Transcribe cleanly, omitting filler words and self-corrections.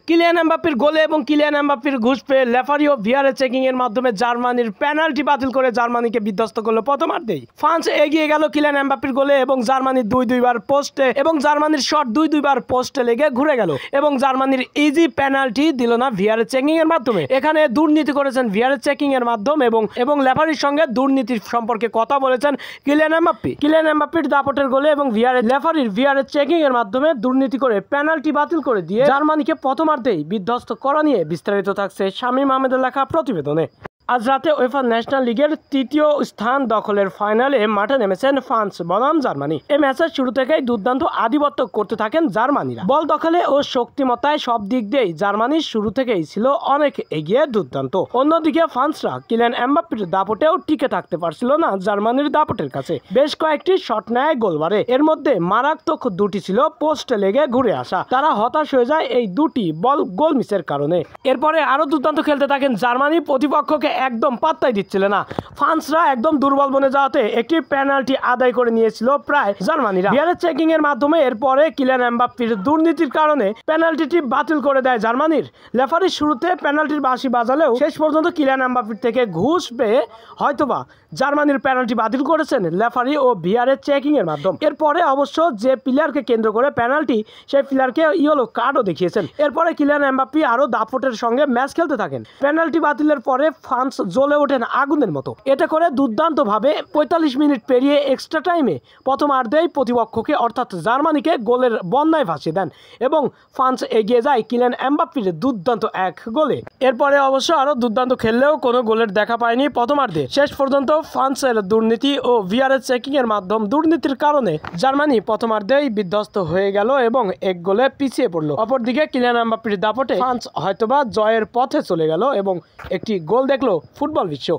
Kylian এমবাপ্পের গোলে এবং কিলিয়ান এমবাপ্পের ঘুষ পেয়ে রেফারি ও ভিআর চেকিং এর মাধ্যমে জার্মানির পেনাল্টি বাতিল করে জার্মানিকে বিধ্বস্ত করলো প্রথমার্ধেই। ফ্রান্স এগিয়ে গেল কিলিয়ান এমবাপ্পের গোলে এবং জার্মানির দুইবার পোস্টে এবং জার্মানির শট দুইবার পোস্টে লেগে ঘুরে গেল এবং জার্মানির ইজি পেনাল্টি দিল না ভিআর চেকিং এর মাধ্যমে। এখানে দুর্নীতি করেছেন ভিআর চেকিং এর মাধ্যমে এবং রেফারির সঙ্গে দুর্নীতির সম্পর্কে কথা বলেছেন কিলিয়ান এমবাপ্পে। কিলিয়ান এমবাপ্পের দাপটের গোলে এবং রেফারির ভিআর চেকিং এর মাধ্যমে দুর্নীতি করে পেনাল্টি বাতিল করে দিয়ে জার্মানিকে প্রথমার্ধেই বিধ্বস্ত করা নিয়ে বিস্তারিত থাকছে শামীম আহমেদের লেখা প্রতিবেদনে। আজ রাতে উয়েফা ন্যাশনাল লিগের তৃতীয় স্থান দখলের ফাইনালে মাঠে নেমেছেন ফ্রান্স বনাম জার্মানি। এই ম্যাচের শুরু থেকেই দুর্দান্ত আধিপত্য করতে থাকেন জার্মানিরা। বল দখলে ও শক্তিমত্তায় সব দিক দিয়েই জার্মানি শুরু থেকেই ছিল অনেক এগিয়ে দুর্দান্ত। অন্যদিকে ফ্রান্সরা কিলিয়ান এমবাপ্পের দাপটেও টিকে থাকতে পারছিল না জার্মানির দাপটের কাছে। বেশ কয়েকটি শট নেয় গোলবারে, এর মধ্যে মারাত্মক দুটি ছিল পোস্টে লেগে ঘুরে আসা। তারা হতাশ হয়ে যায় এই দুটি বল গোল মিসের কারণে। এরপরে আরো দুর্দান্ত খেলতে থাকেন জার্মানি, প্রতিপক্ষকে একদম পাত্তাই দিচ্ছিল না। ফ্রান্সরা একদম দুর্বল বনে যাওয়াতে একটি পেনাল্টি আদায় করে নিয়েছিল প্রায় জার্মানিরা। ভিআর চেকিং এর মাধ্যমে এরপরে কিলিয়ান এমবাপ্পের দুর্নীতির কারণে পেনাল্টিটি বাতিল করে দেয় জার্মানির রেফারি। শুরুতে পেনাল্টির বাঁশি বাজালেও শেষ পর্যন্ত কিলিয়ান এমবাপ্পের থেকে ঘুষ পেয়ে হয়তোবা জার্মানির পেনাল্টি বাতিল করেছেন রেফারি ও ভিআর চেকিং এর মাধ্যমে। এরপরে অবশ্য যে প্লেয়ারকে কেন্দ্র করে পেনাল্টি, সেই প্লেয়ারকে ইয়েলো কার্ডও দেখিয়েছেন। এরপরে কিলিয়ান এমবাপ্পে আরো দাপটের সঙ্গে ম্যাচ খেলতে থাকেন। পেনাল্টি বাতিলের পরে ফ্রান্স জ্বলে ওঠেন আগুনের মতো। এতে করে দুর্দান্তভাবে ৪৫ মিনিট পেরিয়ে এক্সট্রা টাইমে প্রথমার্ধেই প্রতিপক্ষকে অর্থাৎ জার্মানিকে গোলের বন্যায় ভাসিয়ে দেন এবং ফ্রান্স এগিয়ে যায় কিলিয়ান এমবাপ্পের দুর্দান্ত এক গোলে। এরপরে অবশ্য আরো দুর্দান্ত খেললেও কোনো গোলের দেখা পায়নি প্রথমার্ধে। শেষ পর্যন্ত ফ্রান্সের দুর্নীতি ও ভিআর চেকিং এর মাধ্যমে দুর্নীতির কারণে জার্মানি প্রথমার্ধেই বিধ্বস্ত হয়ে গেল এবং এক গোলে পিছিয়ে পড়ল। অপরদিকে কিলিয়ান এমবাপ্পের দাপটে ফ্রান্স হয়তোবা জয়ের পথে চলে গেল এবং একটি গোল দেখলো ফুটবল বিশ্ব।